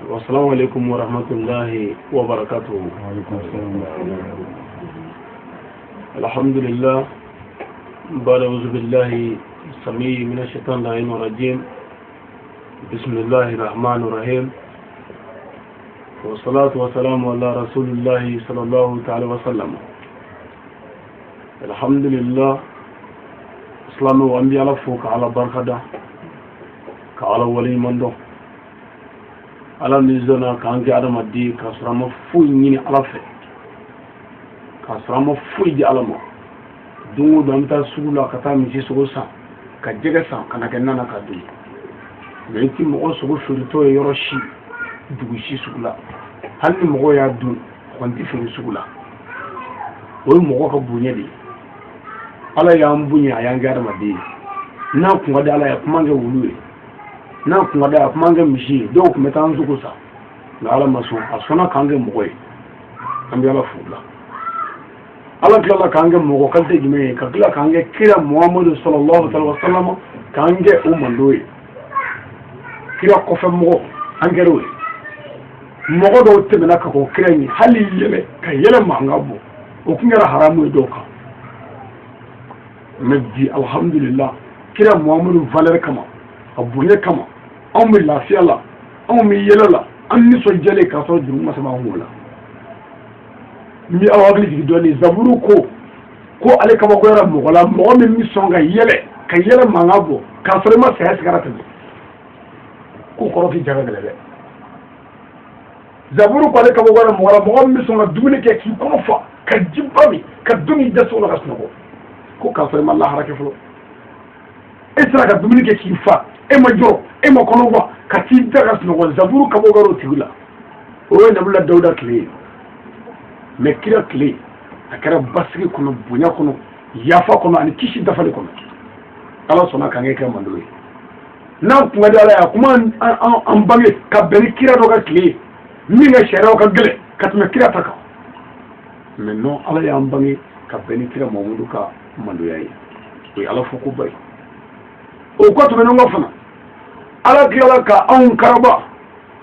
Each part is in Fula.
Assalamu alaikum wa rahmatullahi wa barakatuh. Alhamdulillah, ba'da auzu billahi samii minash shaitanir rajim. Bismillahir rahmanir rahim. Wa salatu wa salamu ala rasulillahi sallallahu ta'ala wa sallam. Alhamdulillah, islamu wa anbiya ala fuka ala barakada ka ala wali mando. Ala nizona kange adama di kasrama fu nyini ala fe kasrama fu di alama dungu damta sugula kata mi ci sugo sa ka jege sa kana kenna na ka du menti mo sugo furito yoroshi dugu shi sugula hanni mo ya du konti furu sugula o mo ko bunye di ala ya mbunya ya ngi adama di na ku wada ala ya kumange wuluwe na kuma da kuma ga mishi do kuma tan zuku sa na ala masu asuna kange mogoy ambi ala fula ala kala kange mogo kalte gime ka kala kange kira muhammad sallallahu alaihi wasallam kange umandoy kira ko fa mogo angero mogo do tebena ka ko kira ni hali yele ka yele mangabo o kingara haramu do ka meddi alhamdulillah kira muhammad valer kama abune kama an bɛ lafiya la an bɛ yɛlɛ la an nisɔndiyalen k'a sɔrɔ juru ma se b'an wolo la n bɛ aw hakili jigin dɔɔnin zaburu ko ale kabakoyara mɔgɔ la mɔgɔ min bɛ sɔn ka yɛlɛ mankan bɔ k'a sɔrɔ i ma saya sigara tɛmɛ k'o kɔrɔ k'i jaga gɛlɛ dɛ zaburu ko ale kabakoyara mɔgɔ la mɔgɔ min bɛ sɔn ka dumuni kɛ k'i kɔnɔ fa ka ji ba min ka dumuni dɛsɛ o la ka sunɔgɔ ko k'a sɔrɔ i ma lahara kɛ fɔlɔ e sera ka dumuni kɛ k'i fa e ma jɔ e ma kɔnɔba ka t'i da ka sunɔgɔ zaburu kabogaro tigi la o ye nabila dawuda tile ye mais kira tile a kɛra basigi kɔnɔ bonya kɔnɔ yafa kɔnɔ ani kisi dafali kɔnɔ ala sɔnna k'an kɛ mando ye n'an kun ka di ala ye a kuma an bange ka bɛn ni kira dɔ ka tile ye min ka sariyaw ka gɛlɛn ka tɛmɛ kira ta kan mais non ala y'an bange ka bɛn ni kira mahamudu ka mandoya ye o ye ala fo ko ba ye o ko tɛmɛnen kɔ fana ala tilala ka anw karaba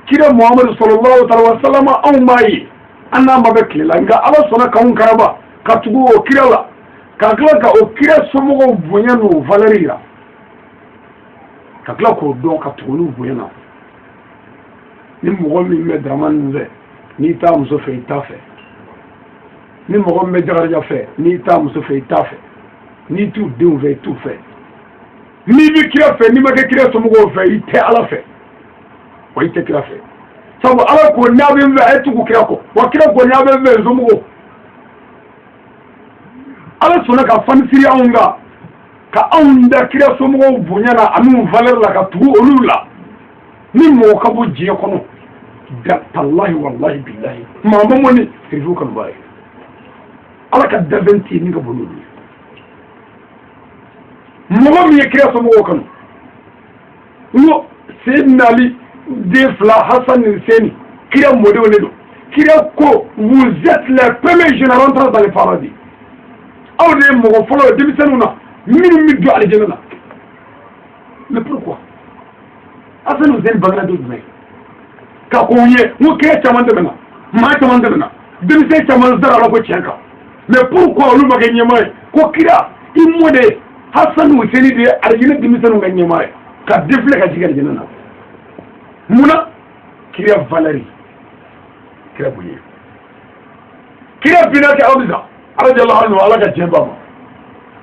kira muhammadu sallallahu alaihi wa sallam anw b'a ye an n'an ma bɛ tile la nka ala sɔnna k'anw karaba ka tugu o kira la ka tila ka o kira somɔgɔw bonya n'o valeur yira ka tila k'o dɔn ka tugu n'u bonya na ni mɔgɔ min bɛ daramani fɛ n'i t'a muso fɛ i t'a fɛ ni mɔgɔ min bɛ jagarija fɛ n'i t'a muso fɛ i t'a fɛ n'i t'u denw fɛ i t'u fɛ n'i bɛ kira fɛ n'i ma kɛ kira somɔgɔw fɛ i tɛ ala fɛ wa i tɛ kira fɛ sabu ala ko n'a bɛ n fɛ a ye tugu kira kɔ wa kira ko n'a bɛ n fɛ somɔgɔw ala sɔnna ka fanisiri anw kan ka anw da kira somɔgɔw bonya na ani valeur la ka tugu olu la ni mɔgɔ ka bɔ diɲɛ kɔnɔ tallahi wallahi billahi maa ma mɔni sirifu kanuba ye ala ka dabɛn tɛ ni ka bɔ n'olu ye mɔgɔ min ye kira somɔgɔw kanu n ko Seydina Ali den fila Hasan ni Hussein kira mɔdenw de don kira ko vous êtes les premiers généraux dans le paradis aw de ye mɔgɔ fɔlɔ ye denmisɛnninw na minnu bɛ don alijɛnɛ na mais pourquoi Hasan ni Hussein bangera don jumɛn ka ko ye n ko kira caman tɛmɛna maa caman tɛmɛna denmisɛn caman sara ala ko tiɲɛ kan mais pourquoi olu ma kɛ ɲɛmaa ye ko kira i mɔden Hasan Hussein de ye alijɛnɛ denmisɛnninw ka ɲɛmaa ye ka défilé ka jigin alijɛnɛ na munna kira valeri kira bonya kira binati Hamza radiyallahu anhu ala ka jɛba ma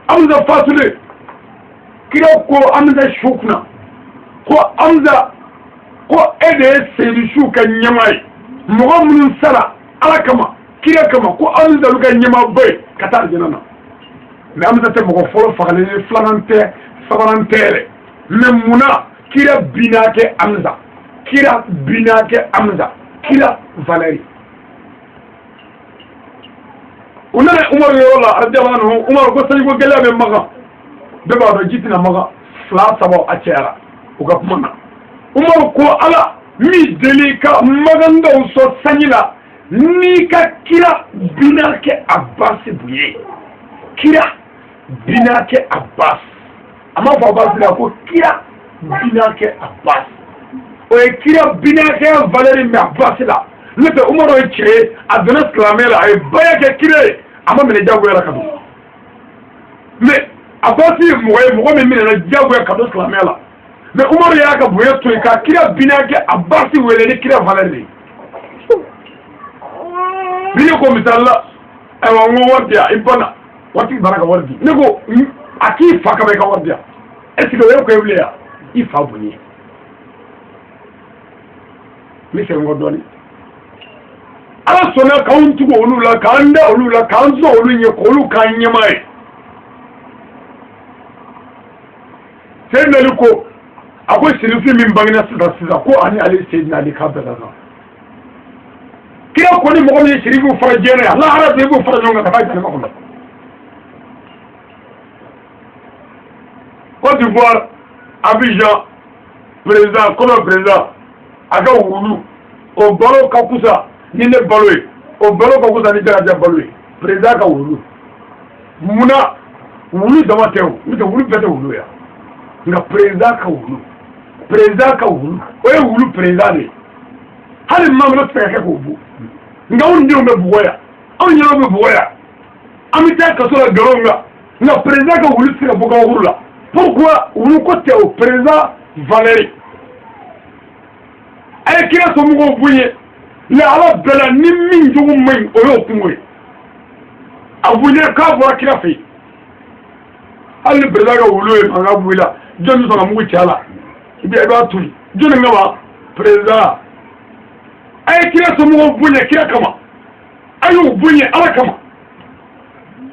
Hamza fatule kira ko Hamza shukna ko Hamza ko e de ye Seydou Su ka ɲɛmaa ye mɔgɔ minnu sara ala kama kira kama ko Hamza olu ka ɲɛmaa ba ye ka taa alijɛnɛ na mais Hamza tɛ mɔgɔ fɔlɔ fagalen ye filanan tɛ sabanan tɛ yɛrɛ mais munna kira bina kɛ Hamza kira bina kɛ Hamza kira valeri u nana Umaru yɔrɔ la radiyallahu anhu Umaru ko sanji ko gɛlɛya bɛ Maka bɛɛ b'a dɔn ji tɛna Maka fila saba a cɛyara u ka kuma na Umaru ko ala mi deli ka magandaw sɔn sanji la n'i ka kira bina kɛ Abbas bonya kira bina kɛ Abbas a ma fɔ Abbas la ko kira bina kɛ Abbas o ye kira binakɛya valeur min a basi la ne tɛ Umaru ye cɛ ye a donna silamɛya la a ye baya kɛ kira ye a ma minɛ jagoya ka don mais a basi ye mɔgɔ ye mɔgɔ min minɛna jagoya ka don silamɛya la mais Umaru y'a ka bonya to yen ka kira binakɛ a basi wele ni kira valeur de ye ni ne ko misali la ayiwa n ko wari di yan i banna waati banna ka wari di ne ko a k'i fa kama i ka wari di yan est ce que o ye ko ye bilen yan i fa bonya ne fɛ n kɔ dɔɔnin ala sɔnna k'anw tugu olu la k'an da olu la k'an sɔn olu ɲɛ k'olu k'an ɲɛmaa ye Seydina ko a ko sirifi min bangena sisan ko ani ale Seydina Ali k'a bɛɛ la kira ko ni mɔgɔ min ye sirifiw fara diɲɛ na yan lahara bɛɛ b'u fara ɲɔgɔn kan ka taa janama kɔnɔ Côte d'Ivoire Abidjan président kɔnɔ président a ka wulu o balo ka kusa ni ne balo ye o balo ka kusa ni Jaraja balo ye président ka wulu munna wulu dama tɛ o n'o tɛ wulu bɛɛ tɛ wulu ya nka président ka wulu o ye wulu président de ye hali maa min tɛ se ka kɛ k'o bu nka anw denw bɛ bugɔ yan anw ɲɛnaw bɛ bugɔ yan an bɛ taa kaso la garo la nka président ka wulu tɛ se ka bɔ ka wulu la pourquoi wulu ko tɛ o président Valéry a ye kira somɔgɔw bonya mais ala bɛɛ la ni min jogo man ɲi o y'o kungo ye a bonya k'a bɔra kira fɛ yen hali ni président ka wulu ye mankan bɔ i la jɔn bɛ sɔn ka mugu ci a la i b'a tuli jɔnni kama président a ye kira somɔgɔw bonya kira kama a y'o bonya ala kama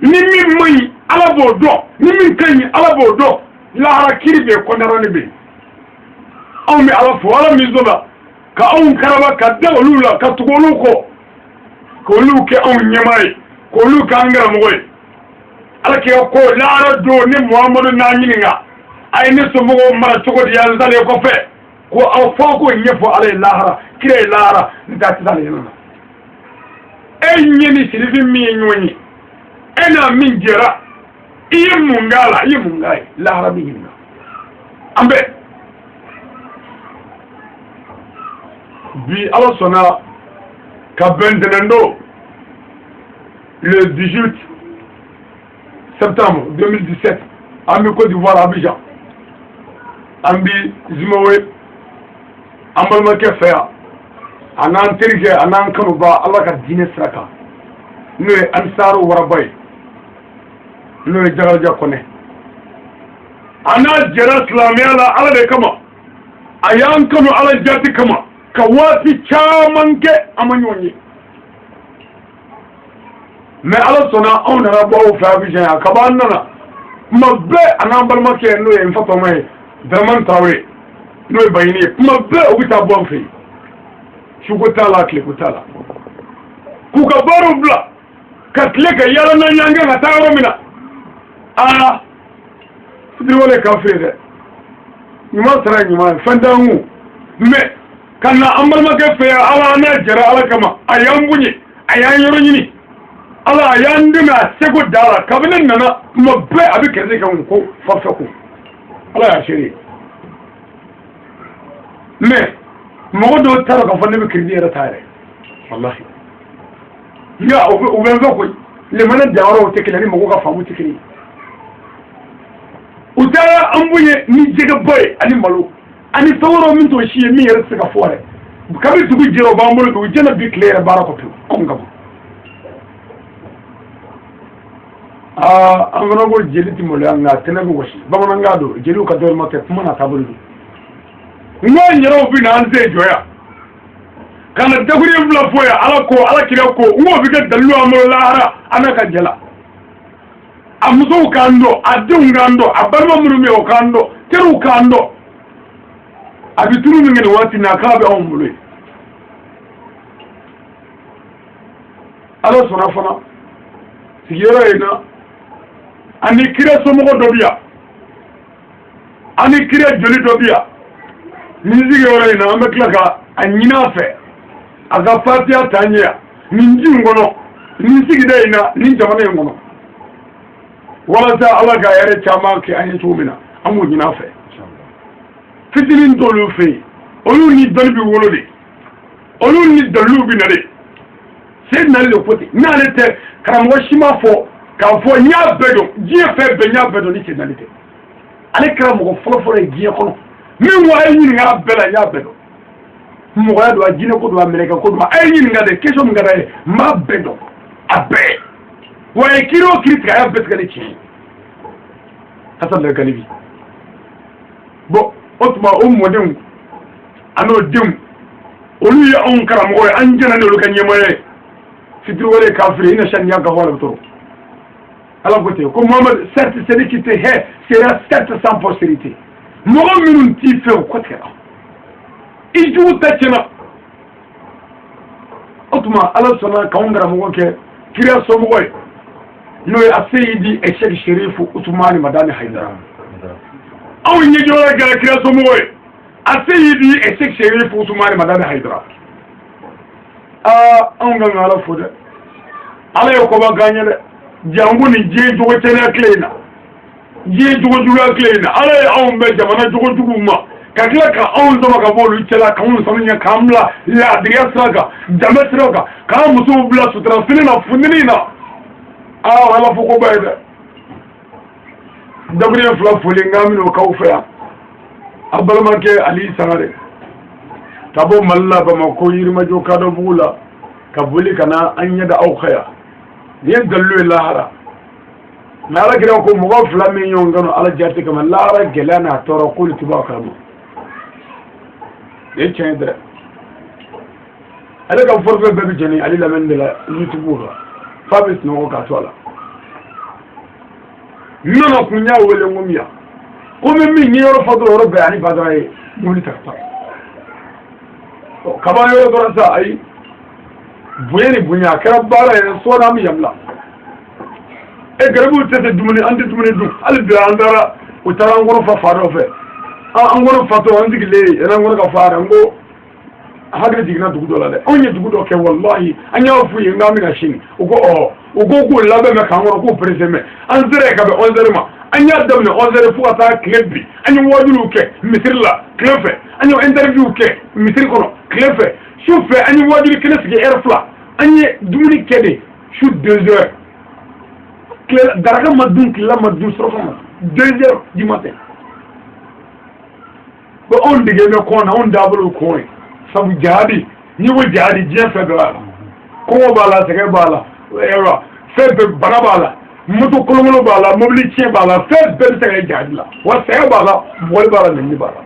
ni min man ɲi ala b'o dɔn ni min ka ɲi ala b'o dɔn lahara kiri bɛ yen kɔndarani bɛ yen anw bɛ ala fo ala min sɔnna ka anw karaba ka da olu la ka tugu olu kɔ k'olu kɛ anw ɲɛmaa ye k'olu k'an karamɔgɔ ye ala kɛ ko lahara don ni Muhamadu n'a ɲininka a ye ne somɔgɔw mara cogo di yan ntalen kɔfɛ ko aw fɔ ko ɲɛfɔ ala ye lahara kira ye lahara n taa tɛ taa yen na e ɲɛ ni sirifi min ye ɲɔgɔn ye e n'a min jɛra i ye mun k'a la i ye mun k'a ye lahara bɛ ɲininka an bɛ bi ala sɔnna ka bɛn ntɛnɛndon le 18 septembre 2017 an bɛ Côte d'Ivoire Abidjan an bɛ Zimbabwe an balimakɛ fɛ yan a n'an terikɛ a n'an kanuba ala ka diinɛ sira kan n'o ye Ansaaru Waraba ye n'o ye Jakaraja Kɔnɛ a n'a jɛra silamɛya la ala de kama a y'an kanu ala jati kama ka waati caman kɛ an ma ɲɔgɔn ye mais ala sɔnna anw nana bɔ aw fɛ Abidjan yan kab'an nana kuma bɛɛ a n'an balimakɛ n'o ye n fatɔma ye Dramane Traoré n'o ye Bayini ye kuma bɛɛ u bɛ taa bɔ an fɛ yen suko t'a la tile ko t'a la k'u ka baaraw bila ka tile ka yaala n'an y'an kan ka taa yɔrɔ min na aa fitiriwale k'an fɛ yen dɛ ɲuman sara ɲuman ye fɛn t'an kun mais ka na an balimakɛ fɛ yan ala n'a jɛra ala kama a y'an bonya a y'an yɔrɔ ɲini ala a y'an dɛmɛ a seko da la kabini ne nana kuma bɛɛ a bɛ kɛrɛfɛ kan ko farfɛ ko ala y'a seere mais mɔgɔ dɔw t'a dɔn k'a fɔ ne bɛ crédit yɛrɛ ta yɛrɛ wallahi nka u bɛ n fɛ koyi lemana danyɔrɔw tɛ kelen ni mɔgɔw ka faamu tɛ kelen ye u taara an bonya ni jɛgɛba ye ani malo ani fɛn wɛrɛw min t'o si ye min yɛrɛ tɛ se ka fɔ yɛrɛ kabi dugu jɛra o b'an bolo dugu jɛna bi tile yɛrɛ baara kɔ pewu anw ka bɔ an fana ko jeli tɛ maloya nka tɛnɛ bɛ wɔsi bamanankan don jeliw ka dɔrɔmɛ tɛ kuma na taabolo don n ko yɛrɛw bɛ na an se jɔ yan ka na dakuru fila fɔ yan ala ko ala kira ko n ko bɛ kɛ dalilu an bolo lahara an n'a ka jala a musow k'an dɔn a denw k'an dɔn a balima minnu bɛ yen o k'an dɔn teriw k'an dɔn a bɛ turu min kɛ nin waati na k'a bɛ anw bolo yen ala sɔnna fana sigiyɔrɔ yen na ani kira somɔgɔ dɔ bɛ yan ani kira joli dɔ bɛ yan nin sigiyɔrɔ yen na an bɛ tila ka a ɲini a fɛ a ka fatiya taa ɲɛ yan nin ji in kɔnɔ nin sigida in na nin jamana in kɔnɔ walasa ala ka hɛrɛ caman kɛ an ye cogo min na an b'o ɲini a fɛ fitinin t'olu fɛ yen olu ni dɔnni bi wolo de olu ni dalilu bi na de c'est nali le côté n'ale tɛ karamɔgɔ si ma fɔ k'a fɔ n y'a bɛɛ dɔn diɲɛ fɛn bɛɛ n y'a bɛɛ dɔn ni c'est nali tɛ ale karamɔgɔ fɔlɔfɔlɔ ye diɲɛ kɔnɔ min wa a ye ɲininka bɛɛ la n y'a bɛɛ dɔn mɔgɔya don a jinɛ ko don a mɛlɛkɛ ko don a ye ɲininka de question min ka d'a ye n b'a bɛɛ dɔn a bɛɛ wa a ye kiiri o kiiri tigɛ a y'a bɛɛ tigɛ ni tiɲɛ ye Hassan Daga Galibi bon o tuma o mɔdenw a n'o denw olu ye anw karamɔgɔ ye an jɛna n'olu ka ɲɛmɔgɔ ye fitiri wɛrɛ kafiri i na saniya ka hɔrɔn tɔrɔ ala ko ten ko Muhamadu certes celui qui te hait sera certes sans postérité mɔgɔ minnu t'i fɛ o kɔ tigɛra i jugu tɛ tiɲɛna o tuma ala sɔnna k'anw karamɔgɔ kɛ kiriya somɔgɔ ye n'o ye a seyidi Echec Sherifu Usmani Madani Haidara anw ɲɛjɔla kɛra kiriya somɔgɔ ye a seyidi Echec Sherifu Usmani Madani Haidara anw ka ala fo dɛ ala ye kɔba k'an ye dɛ jango ni diɲɛ jogo cɛnɛya tile in na diɲɛ jogo juguya tile in na ala ye anw bɛɛ jamana jogo juguw ma ka tila ka anw sama ka bɔ olu cɛla k'anw sanuya k'an bila laadiriya sira kan danbe sira kan k'an musow bila sutura fini na funteni na ala fo ko ba ye dɛ dabiriya fila foli nka min'o k'aw fɛ yan a balimakɛ Ali Sangare ka bɔ Mali la Bamako Yirimajɔ Kadɔbugu la ka boli ka na an ɲɛda aw ka yan nin ye dalilu ye lahara mɛ ala kira ko mɔgɔ fila min ɲɔgɔn kanu ala jate kama lahara gɛlɛya n'a tɔɔrɔ k'olu tɛ bɔ a kalama nin ye tiɲɛ ye dɛ ale ka forfait bɛɛ bɛ jɛni ale lamɛnni de la YouTube kan f'a bɛ sunɔgɔ k'a to a la n nana kun y'a wele n ko min yan ko min min ye yɔrɔ fɔ dɔrɔn yɔrɔ bɛɛ ani Badara ye mobili ta ka taa kaba yɔrɔ dɔrɔn sa ayi bonya ni bonya a kɛra baara yɛrɛ sɔɔni an bɛ yan bila garibuw tɛ se dumuni an tɛ dumuni dun hali bi an taara u taara an kɔrɔ fa dɔ fɛ an kɔrɔ fatɔ an sigilen yɛrɛ an kɔrɔ ka fa n ko hakili jiginna dugu dɔ la dɛ anw ye dugu dɔ kɛ walahi an y'a f'u ye n k'an bɛna sini u ko k'u labɛn bɛ k'an kɔrɔ k'u perese mɛ an sera yen ka bɛn 11h ma an y'a daminɛ 11h fo ka taa tile bi an ye wajuliw kɛ misiri la tile fɛ an ye interview kɛ misiri kɔnɔ tile fɛ su fɛ an ye wajuli kelen sigi heure fila an ye dumuni kɛ de su 2h daraka ma dun tilela ma dun surafana ma 2h du matin ko anw dege bɛ kɔn na anw taabolo kɔn ye sabu jihadi n'i ko jihadi diɲɛ fɛn bɛɛ b'a la kɔngɔ b'a la sɛgɛn b'a la fɛn bɛɛ bana b'a la moto kolonkolon b'a la mobili tiɲɛ b'a la fɛn bɛɛ bɛ se ka kɛ jihadi la wa sɛgɛn b'a la bɔgɔli b'a la nɛni b'a la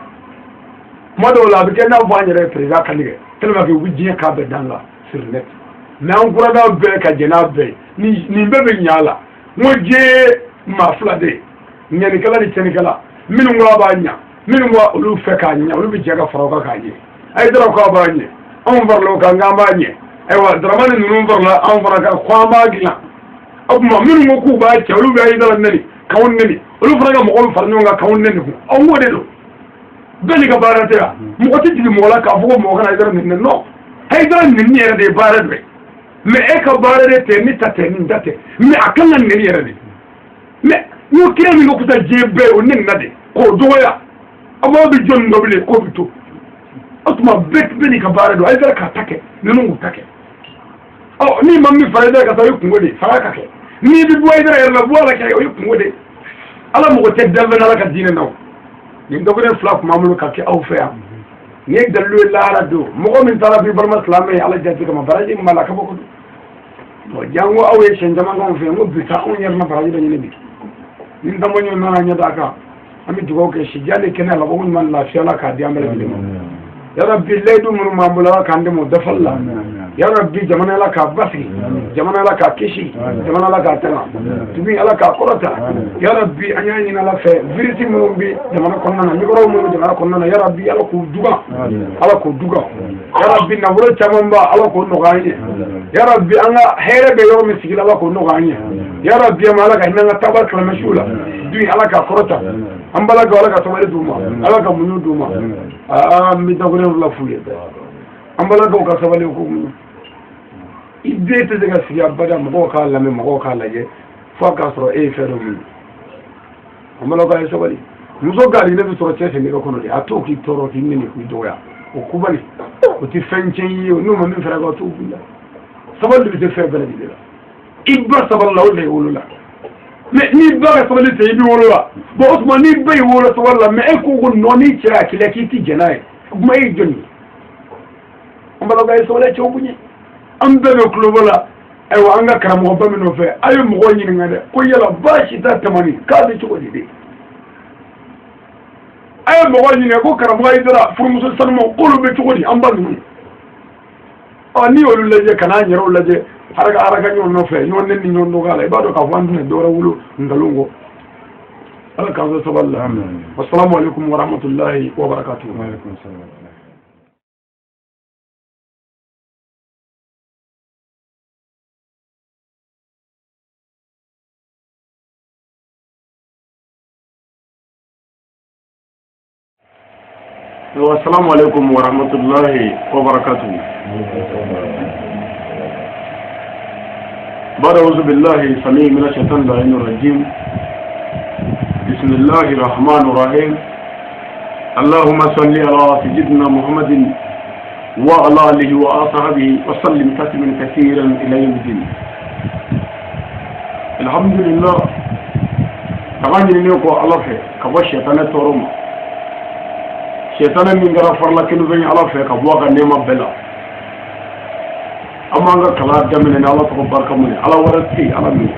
kuma dɔw la a bɛ kɛ n'a fɔ an yɛrɛ ye président kan tigɛ tellement que u bɛ diɲɛ k'a bɛɛ dan la sur net mais an kura n'a bɛɛ ka jɛn n'a bɛɛ ye nin bɛɛ bɛ ɲɛ a la n ko diɲɛ ye maa fila de ye ɲɛnikɛla ni tiɲɛnikɛla minnu ko a b'a ɲɛ minnu ko olu fɛ k'a ɲɛ olu bɛ jɛ ka fara o kan k'a ɲɛ a ye dara ko a b'a ɲɛ anw farala o kan k'an b'a ɲɛ ayiwa Daramani ninnu farala anw fana kan ko an b'a dilan o tuma minnu ko k'u b'a cɛ olu bɛ Hayidara nɛni k'anw nɛni olu fana ka mɔgɔw fara ɲɔgɔn kan k'anw nɛni kun anw k'o de don bɛɛ n'i ka baara tɛ yan mɔgɔ tɛ jigin mɔgɔ la k'a fɔ ko mɔgɔ kana Hayidara nɛni non Hayidara nɛni yɛrɛ de ye baara dɔ ye mais e ka baara de tɛ ne ta tɛ nin ta tɛ mais a kan ka nɛni yɛrɛ de mais n'o kira min ka kusa diɲɛ bɛɛ o nɛni na de k'o dɔgɔya aw b'a bɛ jɔn dɔ bilen k'o bɛ to o tuma bɛɛ n'i ka baara don Hayidara k'a ta kɛ ninnu k'u ta kɛ ni ma min fara Hayidara ka taa o ye kungo de fara ka kɛ n'i bɛ bɔ Hayidara yɛrɛ la bɔ ala kɛ o ye kungo de ala mɔgɔ tɛ danfɛn ala ka diinɛ na o nin dɔgɔnin fila tun b'an bolo ka kɛ aw fɛ yan nin ye dalilu ye lahara don mɔgɔ min taara bi balima silamɛ ye ala jate kama baraji min b'a la kabako don bon jango aw ye siɲɛ caman k'anw fɛ yan n ko bi sa anw yɛrɛ na baraji dɔ ɲini bi ni n damaɲɔ nana ɲɛ d'a kan an bɛ dugawu kɛ sijali kɛnɛ la ko ɲuman lafiya la k'a di an bɛɛ lajɛlen ma ya rabbi layidu minnu b'an bolo ala k'an dɛmɛ o dafali la ya rabbi jamana ala k'a basigi jamana ala k'a kisi jamana ala k'a tɛŋa tubi ala k'a kɔrɔta ya rabbi an y'a ɲini ala fɛ virus minnu bɛ jamana kɔnɔna na microbe minnu bɛ jamana kɔnɔna na ya rabbi ala k'u dugan ala k'u dugan ya rabbi nafolo caman ba ala k'o nɔgɔya an ye ya rabbi an ka hɛrɛ bɛ yɔrɔ min sigi la ala k'o nɔgɔya an ye ya rabbi an ala ka hinɛ an ka taaba kalamɛsiw la dubi ala k'a kɔrɔta an bala ka ala ka sabali d'u ma ala ka muɲu d'u ma an bɛ dakurun fila f'u ye an bala ka sabali ko muɲu i den tɛ se ka sigi abada mɔgɔw k'a lamɛn mɔgɔw k'a lajɛ fo k'a sɔrɔ e ye fɛn dɔ muɲu an bala k'a ye sabali muso gari ne bɛ sɔrɔ cɛ sen nɛgɛ kɔnɔ de a to k'i tɔɔrɔ k'i nɛni k'i dɔgɔya o kubali o ti fenchen yi no man fera ga to bulla sabal bi te fe baladi la ibba sabal la wala wala mais ni ba sabal te bi wala bo Ousmane ni bay wala to wala mais ko gon noni tira ki la ki ti jenay kuma yi jonni ambalo ga so la chobunyi am bebe klubola ay wa anga karamo ba mi no fe ayu mo goni ngade ko yala bashi ta tamani ka bi to di ay mo goni ne ko karamo ay dara fu musul sanmo qulu bi to di amba ni ani wolu leje kana nyero leje haraga nyon no fe nyon nen nyon do gala ibado ka wandu ne dora wulu ngalungo ala ka zo saballa assalamu alaikum wa rahmatullahi wa barakatuh wa alaikum assalam السلام عليكم ورحمة الله وبركاته. بعد أعوذ بالله السميع من الشيطان اللعين الرجيم. بسم الله الرحمن الرحيم. اللهم صل على سيدنا محمد وعلى آله وأصحابه وسلم تسليما كثيرا إلى يوم الدين. الحمد لله. تغني نيوكو الله في كبش يتنتورم. شيطان من غرفر لكن بني على فيك أبوك نيما بلا أما أنك كلا دمنا على تقبل كمني على ورثي على مين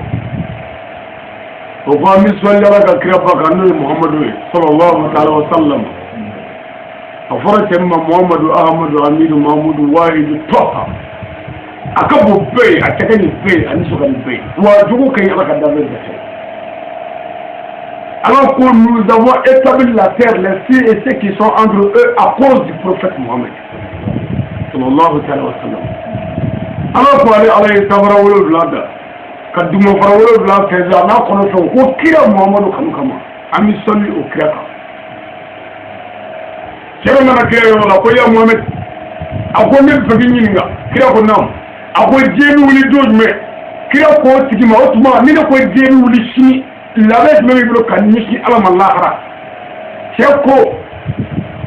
وقام يسوع لك كريبا كنوي محمد صلى الله عليه وسلم أفرت إما محمد أحمد أمين محمود واحد طه أكبر بي أتكني بي أنسوك البي واجوك يلا كدامي Alors que nous avons établi la terre, les cieux et ceux qui sont entre eux à cause du prophète Mohammed. Sallallahu alayhi wa sallam. Alors pour aller à la Tavrawolo Vlada, quand du Mavrawolo Vlada, c'est là qu'on a fait au Kira Mohammed au Kanukama, Ami Soli au Kriaka. C'est là qu'on a créé la Koya Mohammed, à quoi même Fabininga, Kira Konam, à quoi Dieu nous les donne, mais Kira Ko Tigima Otuma, ni ne quoi Dieu nous les chini. L'avait même eu le canisi à la malahara. C'est quoi?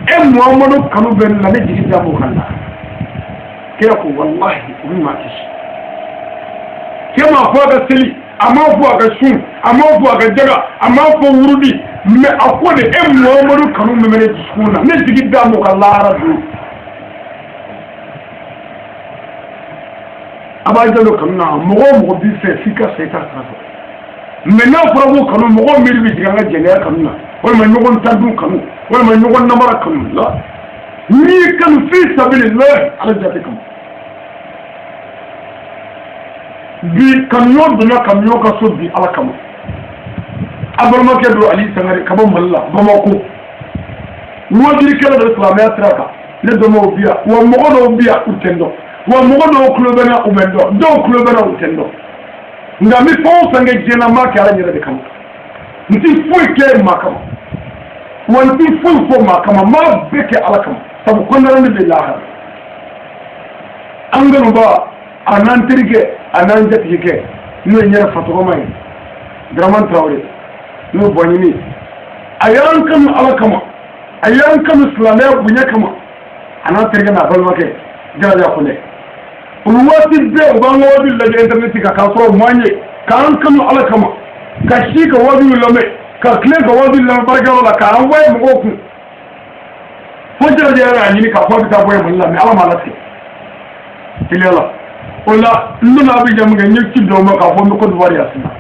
Et Mohamed Kanouben l'avait dit à Moukanda. Qu'est-ce que Wallahi, oui, Matis. Qu'est-ce que ma foi Seli, à ma foi Soum, à ma foi Dega, à ma foi Wurudi, mais à quoi de M. Mohamed Kanou me menait discours, n'est-ce qu'il y a Moukanda? Abaïda le Kana, Mohamed dit c'est efficace, c'est ça. Maintenant, pour vous, quand nous avons mis le vigilance général comme nous, on m'a nous entendu comme nous, on m'a nous entendu comme nous, là. Ni que nous fils s'appelle l'heure à la jate comme. Bi camion de la camion qui sont bi à la camion. Abraham qui a dit Ali Sangari, Kabon Malla, Bamako. Nous avons dit que la mer traka, les deux mots bien, ou un mot de bien ou tendo, ou un mot de clubana ou bendo, deux clubana ou tendo. Nga mi fon sange jena ma kala nyere de kam nti foy ke makam wanti foy fo makam ma beke ala kam sabu kondara de lahar angano ba anan tirike anan jatike no nyere fatoro may draman trawre no bonini ayan kam ala kam ayan kam islamia bunya kam anan tirike na balwake jara ko ne Uwati be ubango wabi la internet ka kasoro mwanye ka ankanu ala kama ka shika wabi lame ka kle ka wabi la baraka wala ka anwaye mgoku hoja ya nyini ka kwa bita boye mulla me ala malati tilela ola nuna bi jam ga nyiki do ma ka fo ko do wari asina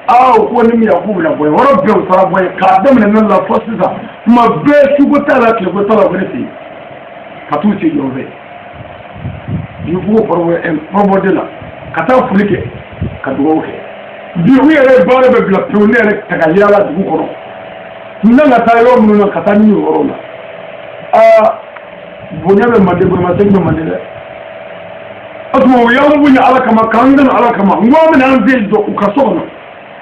ko ni mi yakubu la boye wara be usara boye ka dam ne la fosisa ma be sugo tala ke go tala bonesi ka tu ci yove il faut provoquer là quand on flique quand on fait bien oui elle est bonne avec la tournée avec ta galère là du coup nous n'avons pas eu nous n'avons pas eu nous vous n'avez pas de problème avec nous madame asmo yawo bunya ala kama kangan ala kama ngome na nze do ukasona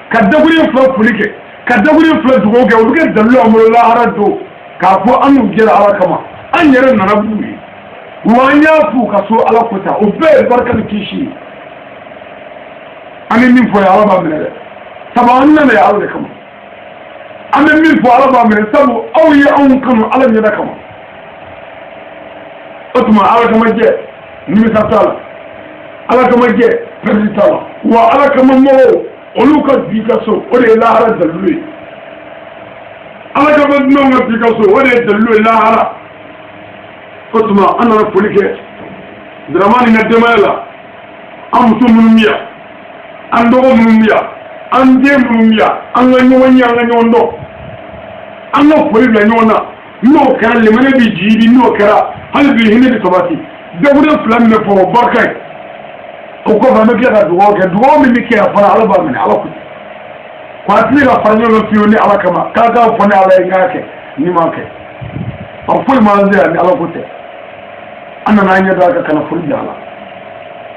kadaguri flo flique kadaguri flo du go ga uge dallo amul la harado ka fo anu jira ala kama an yare na rabu wanya fu kaso ala kota o be barkan kishi ani min fo ya ala ba mele saban na ya ala kama ani min fo ala ba mele sabu aw ya on kanu ala nyada kama otuma ala kama je nimisa tala ala kama je perdi tala wa ala kama mo oluka bikaso o de lahara dallu ala kama no bikaso o de dallu lahara otuma anana polike dramani na demala amtu munumia ando munumia ande munumia anganyo wanya anganyo ndo anno polike nyona no kan le mane bi jibi no kara hal bi hine bi tabati dawuda flam me fo barkay ko ko ba me kala duwo mi mi ke afara ala ba min ala ku ko atli la fanyo no fioni ala kama kaga fo ne ala ngake ni manke o fo ma nze ni ala ku te anna na nya daga kana ful jala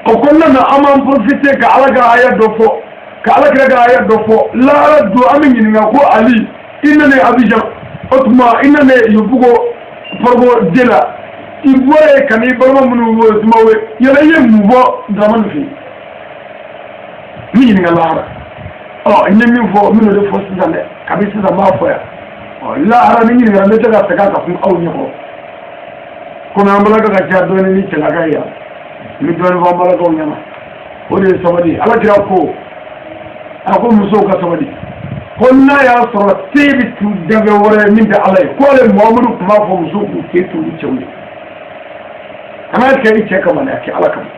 o ko na amam profite ka ala ga aya do fo ka ala ga aya do fo la ala do amin ni ngako ali inna ne abijan otuma inane yubugo porgo dela iboye kani barma munu wo tumawe yala yemubo draman fi ni ngala oh inne mi fo minu de fo sindane kabisi da mafo ya oh la ara ni ngala meta ga saka ka fun awu nyako kono ambala ga ja do ni tela ga ya mi do ni ambala ko nyama o de sabadi ala tira ko ako muso ka sabadi konna ya sɔrɔ se bɛ tu dɛmɛ wɛrɛ min tɛ ala ye k'ale Muhamadu tun b'a fɔ muso k'u k'e to ni cɛw ye kana kɛ i cɛ kama dɛ a kɛ ala kama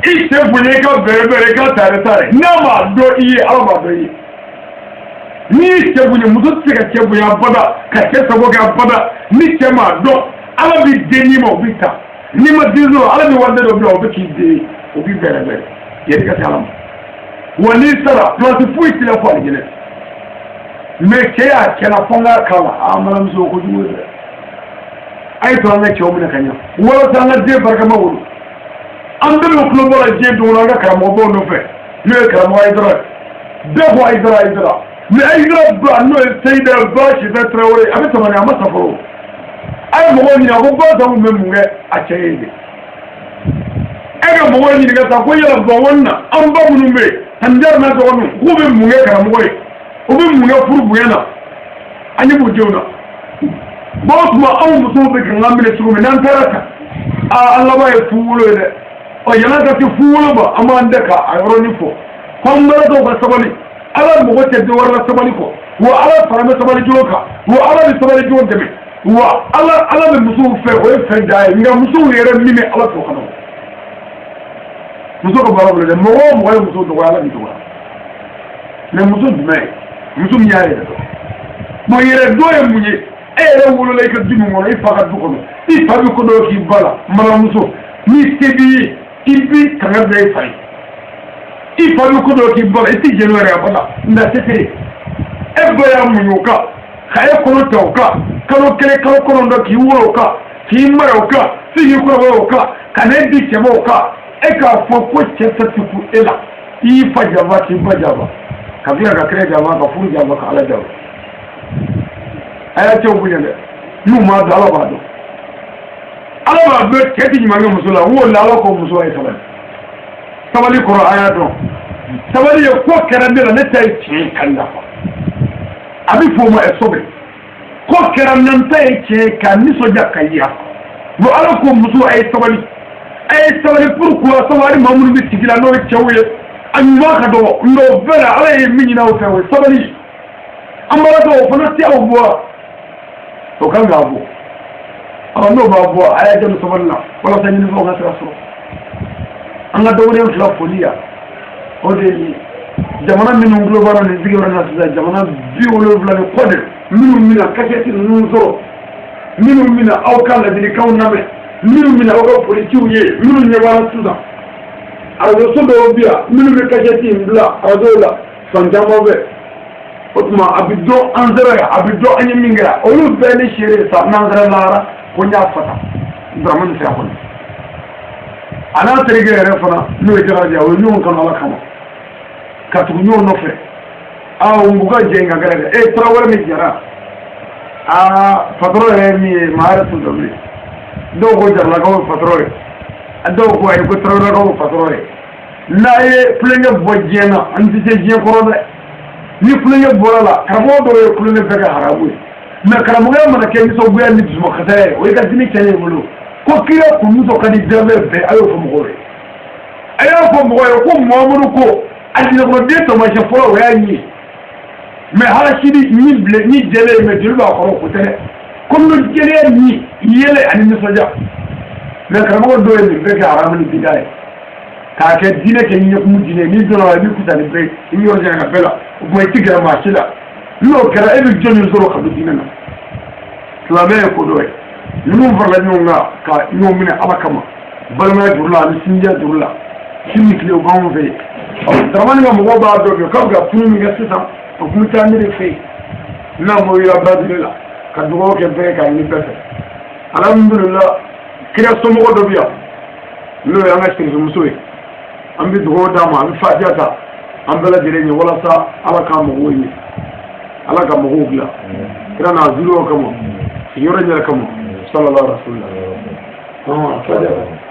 i cɛ bonya i ka bɛrɛ i ka taare n'a ma dɔn i ye ala ma dɔn i ye n'i ye cɛ bonya muso tɛ se ka cɛ bonya abada ka cɛ sago kɛ abada ni cɛ ma dɔn ala bɛ den n'i ma o bɛ ta n'i ma den sɔrɔ ala bɛ wari dɔ bila o bɛ k'i den o b'i bɛrɛ yɛrɛ ka se ala ma. wani sara plasi fuyi tila fo aljine me ke ya kena fonga kala amala mso ko juwe ay to nga ciomu ne kanya wala tanga de barka ma wulu andal ko no bola je do nga karamo bo no fe le karamo ay dara de ko ay dara me ay dara ba no sayda ba shi da trawre abi to mane amasa fo ay mo woni na ko ba ta mu memunge a cheyede ega mo woni ni ga ta ko yela bo wonna am ba mu numbe tanjar na to wonu ko be munge karamo ko o be munge furu buyana anyi bo jewna bo ma awu muso be kan amene su me nan tarata a Allah ba ya fuulo de o yana ta ti fuulo ba amma ndeka a yoro ni fo ko mbara do ba sabali ala mo wote de warla sabali ko wa ala farame sabali joka wa ala bi sabali joka be wa ala be muso fe o fe dai nga muso yere mime ala to kana muso ko baro de mo muso do ala bi to ne muso dme muso mi yare do mo yere do e munye ere wolo lay ka dimu mo e faga du ko i fabi ko do ki bala mala muso ni tebi ibi kanga day fay i fabi ko do ki bala ti january abala nda tetere e baya munyuka khaye ko tawka kalo kele kalo ko ndo ki woro ka ki maro ka fi ko woro ka kane di chemo ka e ka fo ko cheta tiku ela i fajava ti fajava kabila ka kire jama ka furu jama ka ala jaw aya ce bunya ne nu ma da ala ba do keti ni manga musula wo la ala ko muso ay sabali ko aya do sabali ko karande la ne tay ci kala abi fo mo e sobe ko karannan tay ci kan ni so jakka ya wo ala ko muso ay sabali pourquoi sabali mamul bi tigila no cewye anyuma ka do ndo vera ala e minina o fewe sabali amara do fo no ti awbo to kan gabo no babo aya jam saballa wala tan ni fo ga rasul anga do woni la folia o de jamana minu global ni digi wala na jamana bi wala wala ni kode minu mina kasheti nuzo minu mina aw kala dini kawname minu mina o politique ye minu ne wala tuza azo so do bia minu be kasheti mbla azola sanjamo be otuma abido anzara abido anyimingira olu bene shere sa nanzara lara konya fata draman se akon ana terige refana no etara dia o nyum kan ala kama katu nyo no fe a umbuga jenga gara e trawar mi jara a patro mi mara tu doble do go jarla go patro do go ay go trawar go patro na e plenge bojena andi je je ko ni kulenge borala kamo do e kulenge fega harabu mais karamɔgɔya mana kɛ nisɔngoya ni dusukasaya ye o ye ka dimi cɛn ye bolo ko kira kun muso ka di dɛmɛ bɛɛ a y'o fɔ mɔgɔw ye a y'a fɔ mɔgɔw ye ko Muhamadu ko a jinɛkɔrɔden taamasiyɛn fɔlɔ o y'a ɲɛ mais halasidi ni jɛlen mais joli b'a kɔrɔ o tɛ dɛ komi jɛlenya ni yɛlɛ ani nisɔndiya mais karamɔgɔ dɔw ye nin bɛɛ kɛ haramu ni bida ye k'a kɛ diinɛ kɛ ɲɛkumu diinɛ ye n'i donna la i b'i kusa nin bɛɛ i b'i yɔrɔ jan ka bɛɛ la o tuma i ti gɛrɛ maa si la n'o kɛra e bɛ jɔn sɔrɔ ka don diinɛ na silamɛ ye ko dɔ ye ninnu farala ɲɔgɔn kan ka ɲɔgɔn minɛ ala kama balimaya juru la ani sinjiya juru la sini tile u b'anw fɛ yen Daramani ka mɔgɔw b'a dɔn kɛ k'a bɛ ka tunu min kɛ sisan o kun bɛ taa ne de fɛ yen n'a m'o yira badile la ka dugawu kɛ bɛɛ k'a ɲini bɛɛ fɛ alhamdulillah kira somɔgɔ dɔ bɛ yan n'o ye an ka sirimuso ye an bɛ dugawu d'a ma an bɛ fatiha ta an bɛɛ lajɛlen ye walasa ala k'a mɔgɔw ye ala ka mɔgɔw dilan kira n'a zuriw kama sigiyɔrɔ ɲɛna kama sallallahu alaihi wa sallam